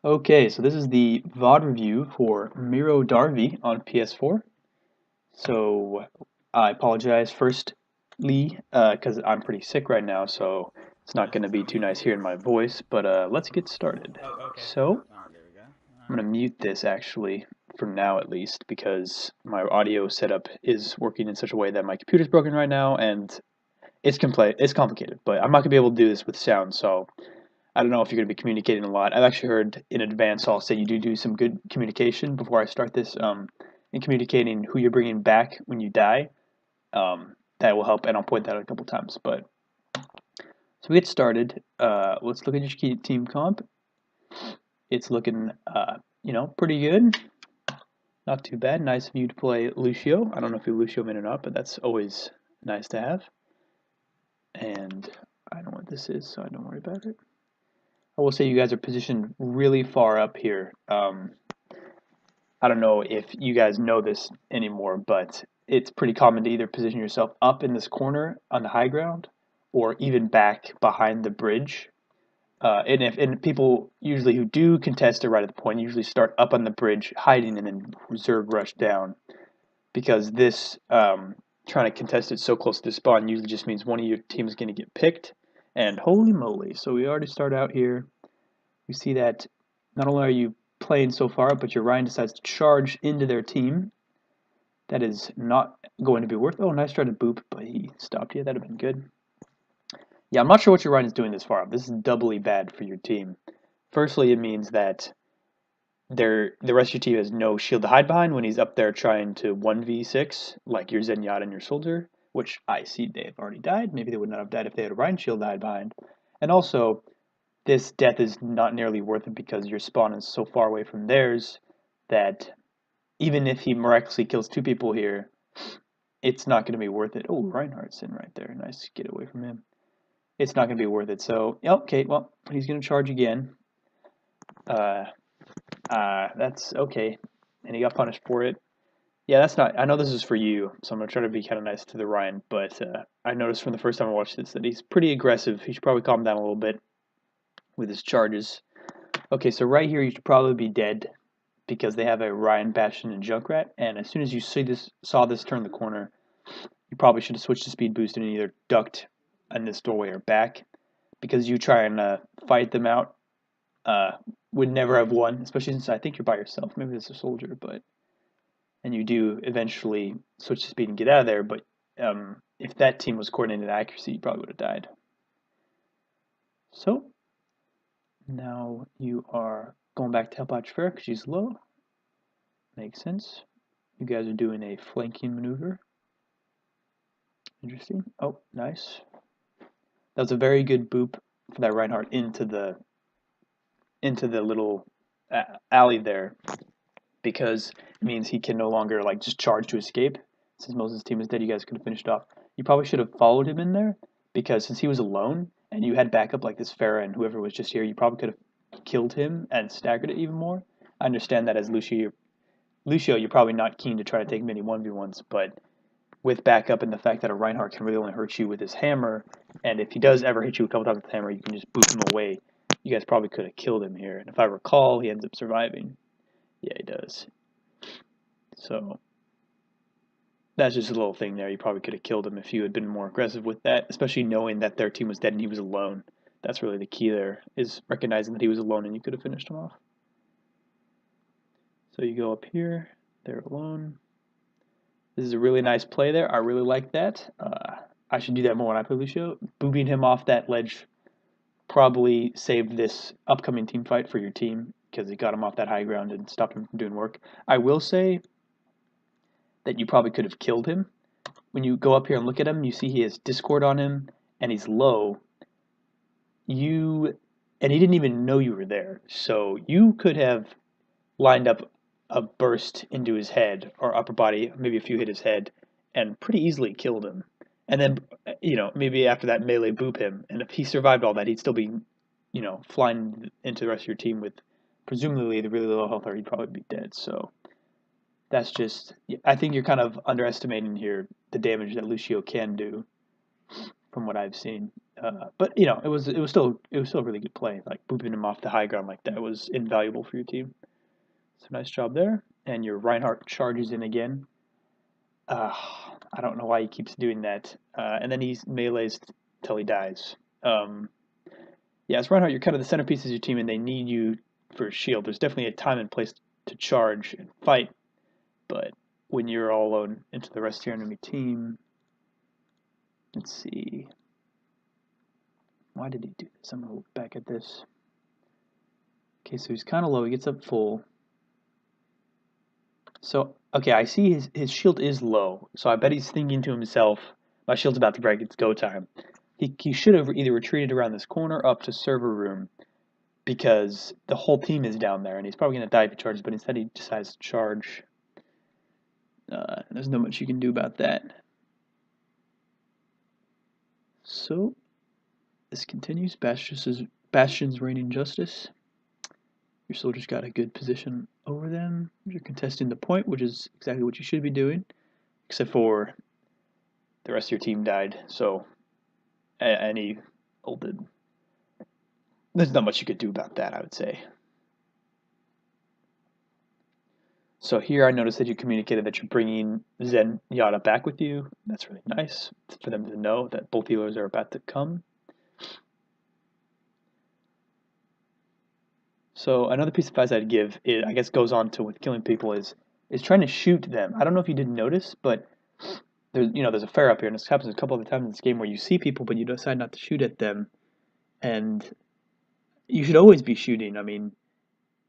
Okay, so this is the VOD review for MiroDarvy on PS4. So I apologize firstly because I'm pretty sick right now, so it's not going to be too nice hearing my voice, but let's get started. Oh, okay. So There we go. I'm going to mute this actually for now at least because my audio setup is working in such a way that my computer's broken right now and it's complicated, but I'm not going to be able to do this with sound, so I don't know if you're going to be communicating a lot. I've actually heard in advance, I'll say you do some good communication before I start this, in communicating who you're bringing back when you die. That will help, and I'll point that out a couple times. But so we get started. Let's look at your key team comp. It's looking, pretty good. Not too bad. Nice of you to play Lucio. I don't know if you Lucio in or not, but that's always nice to have. And I don't know what this is, so I don't worry about it. I will say you guys are positioned really far up here. I don't know if you guys know this anymore, but it's pretty common to either position yourself up in this corner on the high ground or even back behind the bridge. And people usually who do contest it right at the point usually start up on the bridge hiding and then reserve rush down because this trying to contest it so close to the spawn usually just means one of your team is going to get picked. And holy moly, so we already start out here. We see that not only are you playing so far, but your Ryan decides to charge into their team. That is not going to be worth. Oh, nice try to boop, but he stopped you. That'd have been good. Yeah, I'm not sure what your Ryan is doing this far up. This is doubly bad for your team. Firstly, it means that the rest of your team has no shield to hide behind when he's up there trying to 1v6, like your Zenyatta and your Soldier, which I see they have already died. Maybe they would not have died if they had a Ryan shield to hide behind. And also, this death is not nearly worth it because your spawn is so far away from theirs that even if he miraculously kills two people here, it's not going to be worth it. Oh, Reinhardt's in right there. Nice, get away from him. It's not going to be worth it. So, okay, well, he's going to charge again. Uh, that's okay. And he got punished for it. Yeah, that's not. I know this is for you, so I'm going to try to be kind of nice to the Ryan, but I noticed from the first time I watched this that he's pretty aggressive. He should probably calm down a little bit with his charges. Okay, so right here you should probably be dead because they have a Ryan, Bastion, and Junkrat, and as soon as you saw this turn the corner, you probably should have switched to speed boost and either ducked in this doorway or back because you try and fight them out uh, would never have won, especially since I think you're by yourself. Maybe there's a soldier, but and you do eventually switch to speed and get out of there. But if that team was coordinated accuracy, you probably would have died. So now you are going back to help out Jafar because she's low. Makes sense. You guys are doing a flanking maneuver. Interesting. Oh, nice. That was a very good boop for that Reinhardt into the little alley there because it means he can no longer like just charge to escape. Since most of his team is dead, you guys could have finished off. You probably should have followed him in there because since he was alone and you had backup like this Farah and whoever was just here, you probably could have killed him and staggered it even more. I understand that as Lucio, you're probably not keen to try to take many 1v1s, but with backup and the fact that a Reinhardt can really only hurt you with his hammer, and if he does ever hit you a couple times with the hammer, you can just boot him away. You guys probably could have killed him here. And if I recall, he ends up surviving. Yeah, he does. So that's just a little thing there. You probably could have killed him if you had been more aggressive with that, especially knowing that their team was dead and he was alone. That's really the key there, is recognizing that he was alone and you could have finished him off. So you go up here, they're alone. This is a really nice play there. I really like that. I should do that more when I play Lucio. Booping him off that ledge probably saved this upcoming team fight for your team because it got him off that high ground and stopped him from doing work. I will say that you probably could have killed him. When you go up here and look at him, you see he has Discord on him and he's low. And he didn't even know you were there. So you could have lined up a burst into his head or upper body, maybe a few hit his head, and pretty easily killed him. And then, maybe after that melee boop him. And if he survived all that, he'd still be, flying into the rest of your team with presumably the really low health, or he'd probably be dead. So that's just, I think you're kind of underestimating here the damage that Lucio can do from what I've seen. But you know, it was still a really good play. Like booping him off the high ground like that was invaluable for your team. So nice job there. And your Reinhardt charges in again. I don't know why he keeps doing that. And then he melees till he dies. Yeah, as Reinhardt, you're kind of the centerpiece of your team, and they need you for a shield. There's definitely a time and place to charge and fight, but when you're all alone into the rest of your enemy team, let's see. Why did he do this? I'm going to look back at this. Okay, so he's kind of low. He gets up full. So, okay, I see his shield is low. So I bet he's thinking to himself, my shield's about to break. It's go time. He should have either retreated around this corner up to server room because the whole team is down there, and he's probably going to die if he charges, but instead he decides to charge. There's not much you can do about that. So, this continues. Bastion's reigning justice. Your soldiers got a good position over them. You're contesting the point, which is exactly what you should be doing, except for the rest of your team died, so any ulted. There's not much you could do about that, I would say. So here I noticed that you communicated that you're bringing Zen Yada back with you. That's really nice for them to know that both healers are about to come. So another piece of advice I'd give, I guess goes on to with killing people, is trying to shoot them. I don't know if you didn't notice, but there's a fair up here, and this happens a couple of times in this game where you see people, but you decide not to shoot at them. And you should always be shooting. I mean,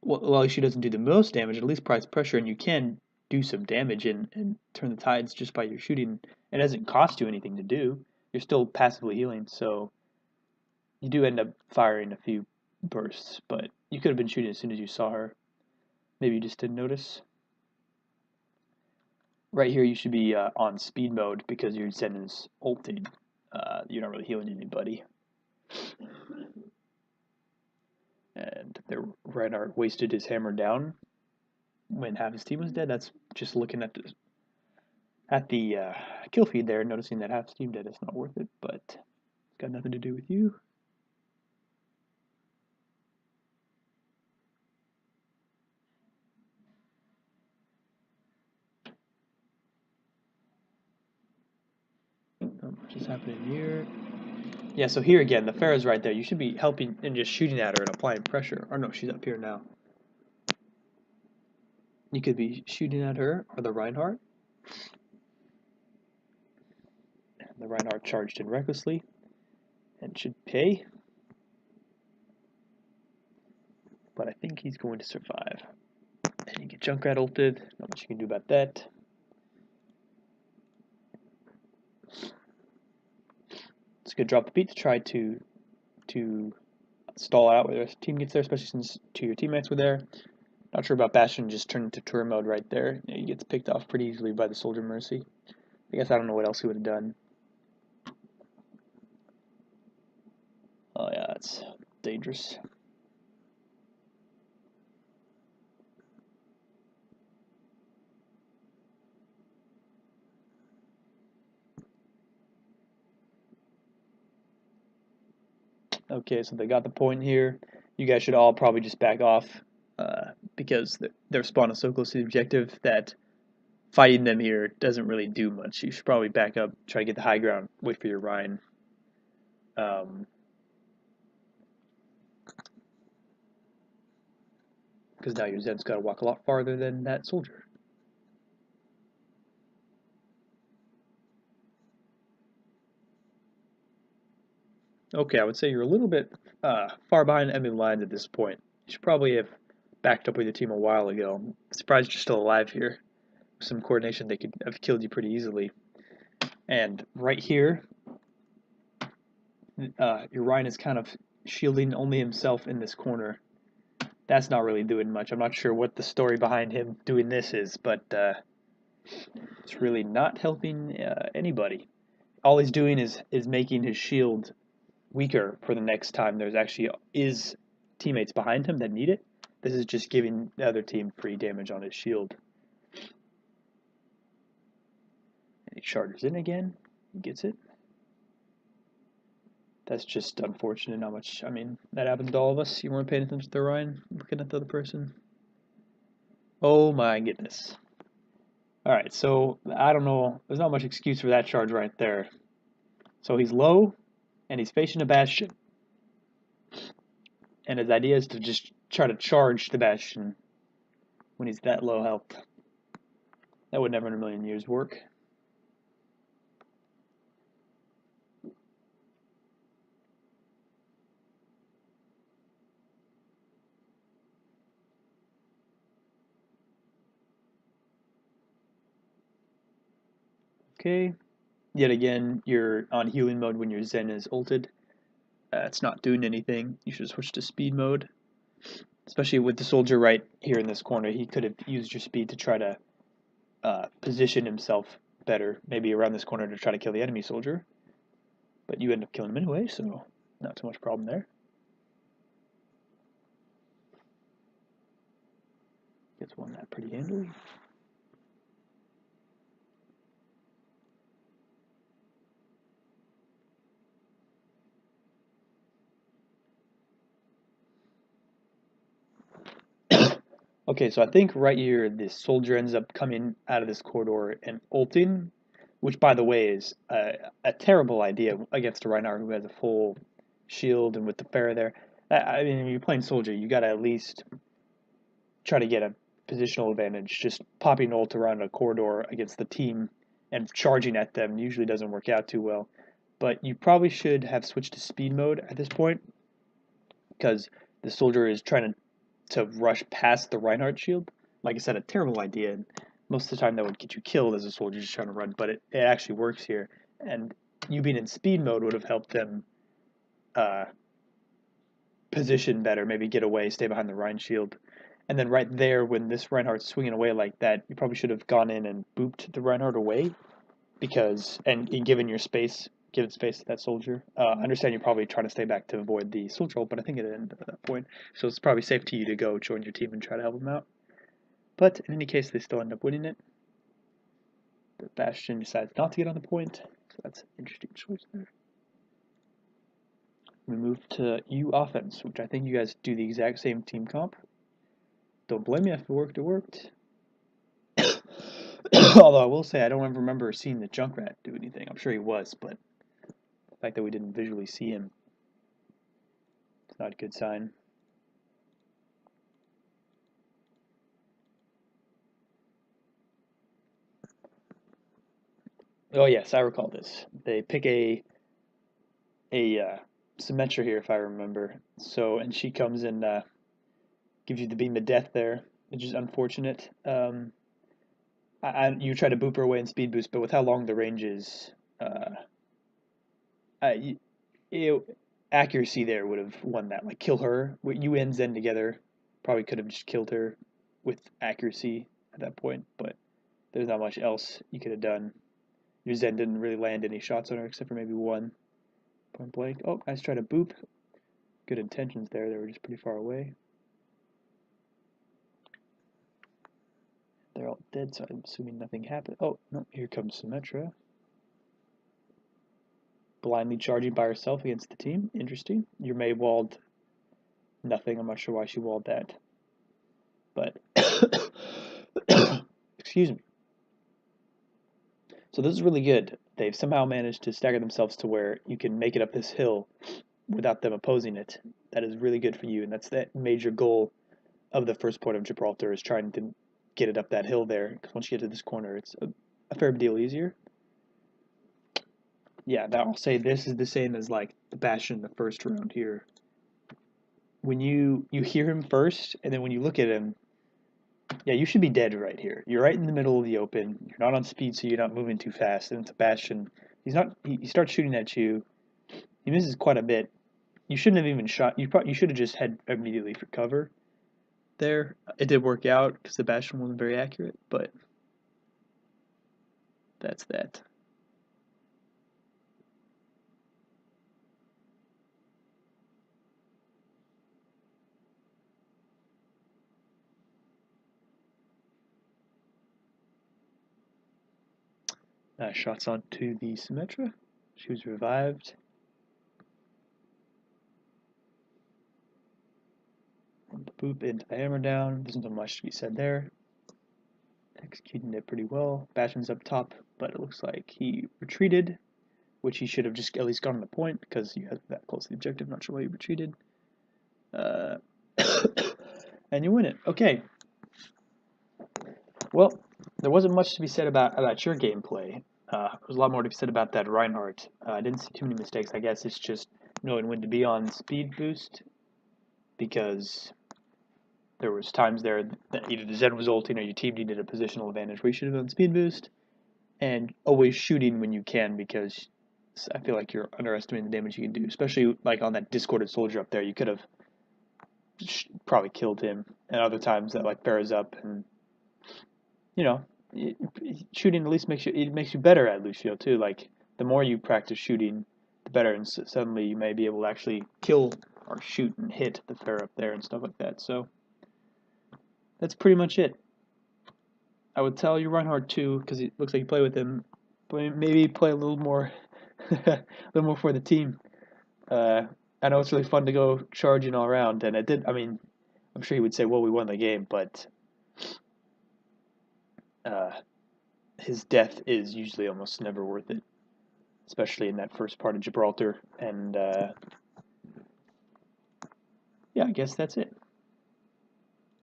while she doesn't do the most damage, at least price pressure, and you can do some damage and turn the tides just by your shooting. It doesn't cost you anything to do. You're still passively healing, so you do end up firing a few bursts, but you could have been shooting as soon as you saw her. Maybe you just didn't notice. Right here, you should be on speed mode because your Zen is ulting. You're not really healing anybody. And their Reinhardt wasted his hammer down when half his team was dead. That's just looking at the kill feed there, noticing that half his team dead is not worth it, but it's got nothing to do with you. Not much is happening here. Yeah, so here again, the Pharah's right there. You should be helping and just shooting at her and applying pressure. Or no, she's up here now. You could be shooting at her or the Reinhardt. The Reinhardt charged in recklessly and should pay. But I think he's going to survive. And you get Junkrat ulted. Not much you can do about that. It's a good drop the beat to try to stall out where the team gets there, especially since two of your teammates were there. Not sure about Bastion, just turned into tour mode right there. He gets picked off pretty easily by the Soldier Mercy. I guess I don't know what else he would have done. Oh yeah, that's dangerous. Okay, so they got the point here. You guys should all probably just back off because their spawn is so close to the objective that fighting them here doesn't really do much. You should probably back up, try to get the high ground, wait for your Rhine. Because now your Zen's got to walk a lot farther than that soldier. Okay, I would say you're a little bit far behind enemy lines at this point. You should probably have backed up with your team a while ago. I'm surprised you're still alive here. With some coordination, they could have killed you pretty easily. And right here, your Ryan is kind of shielding only himself in this corner. That's not really doing much. I'm not sure what the story behind him doing this is, but it's really not helping anybody. All he's doing is making his shield weaker for the next time there's actually is teammates behind him that need it. This is just giving the other team free damage on his shield. And he charges in again. He gets it. That's just unfortunate. Not much. I mean, that happens to all of us. You weren't paying attention to the Ryan, looking at the other person. Oh my goodness. All right, so I don't know. There's not much excuse for that charge right there. So he's low, and he's facing a Bastion. And his idea is to just try to charge the Bastion when he's that low health. That would never in a million years work. Okay. Yet again, you're on healing mode when your Zen is ulted. It's not doing anything. You should switch to speed mode. Especially with the soldier right here in this corner, he could have used your speed to try to position himself better, maybe around this corner to try to kill the enemy soldier. But you end up killing him anyway, so not too much problem there. Gets won that pretty handily. Okay, so I think right here this soldier ends up coming out of this corridor and ulting, which by the way is a terrible idea against a Reinhardt who has a full shield and with the Pharah there. I mean, if you're playing soldier, you gotta at least try to get a positional advantage. Just popping ult around a corridor against the team and charging at them usually doesn't work out too well. But you probably should have switched to speed mode at this point because the soldier is trying to rush past the Reinhardt shield. Like I said, a terrible idea. And most of the time that would get you killed as a soldier just trying to run, but it actually works here. And you being in speed mode would have helped them position better, maybe get away, stay behind the Rhine shield. And then right there, when this Reinhardt's swinging away like that, you probably should have gone in and booped the Reinhardt away and given your space, given space to that soldier. I understand you're probably trying to stay back to avoid the soldier ult, but I think it ended at that point. So it's probably safe to you to go join your team and try to help them out. But in any case, they still end up winning it. The Bastion decides not to get on the point, so that's an interesting choice there. We move to U offense, which I think you guys do the exact same team comp. Don't blame me if it worked, it worked. Although I will say I don't ever remember seeing the Junkrat do anything. I'm sure he was, but the fact that we didn't visually see him, it's not a good sign. Oh yes, I recall this. They pick a Symmetra here, if I remember. So, and she comes and gives you the beam of death there, which is unfortunate. You try to boop her away in speed boost, but with how long the range is, accuracy there would have won that. Like kill her, you and Zen together, probably could have just killed her with accuracy at that point. But there's not much else you could have done. Your Zen didn't really land any shots on her except for maybe one. Point blank. Oh, I just tried to boop. Good intentions there. They were just pretty far away. They're all dead, so I'm assuming nothing happened. Oh, no, here comes Symmetra. Blindly charging by herself against the team. Interesting. Your May walled nothing. I'm not sure why she walled that. But, excuse me. So this is really good. They've somehow managed to stagger themselves to where you can make it up this hill without them opposing it. That is really good for you, and that's that major goal of the first point of Gibraltar is trying to get it up that hill there. Because once you get to this corner, it's a fair deal easier. Yeah, now I'll say this is the same as like the Bastion in the first round here. When you hear him first, and then when you look at him, yeah, you should be dead right here. You're right in the middle of the open. You're not on speed, so you're not moving too fast. And it's a Bastion. He starts shooting at you. He misses quite a bit. You shouldn't have even shot. You should have just head immediately for cover. There, it did work out because the Bastion wasn't very accurate, but that's that. Shots onto the Symmetra. She was revived. Boop into the hammer down. There's not much to be said there. Executing it pretty well. Bastion's up top, but it looks like he retreated, which he should have just at least gotten the point because you had that close to the objective. Not sure why you retreated. And you win it. Okay. Well, there wasn't much to be said about your gameplay. There was a lot more to be said about that Reinhardt. I didn't see too many mistakes. I guess it's just knowing when to be on speed boost, because there was times there that either the Zen was ulting or your team needed a positional advantage where you should have done speed boost, and always shooting when you can, because I feel like you're underestimating the damage you can do, especially like on that discorded soldier up there. You could have probably killed him, and other times that like bears up, and you know, shooting at least makes you better at Lucio too. Like the more you practice shooting, the better, and suddenly you may be able to actually kill or shoot and hit the Pharah up there and stuff like that. So that's pretty much it. I would tell you Reinhardt too, because it looks like you play with him, but maybe play a little more, a little more for the team. I know it's really fun to go charging all around, and it did. I mean, I'm sure he would say, "Well, we won the game," but his death is usually almost never worth it, especially in that first part of Gibraltar. And yeah, I guess that's it.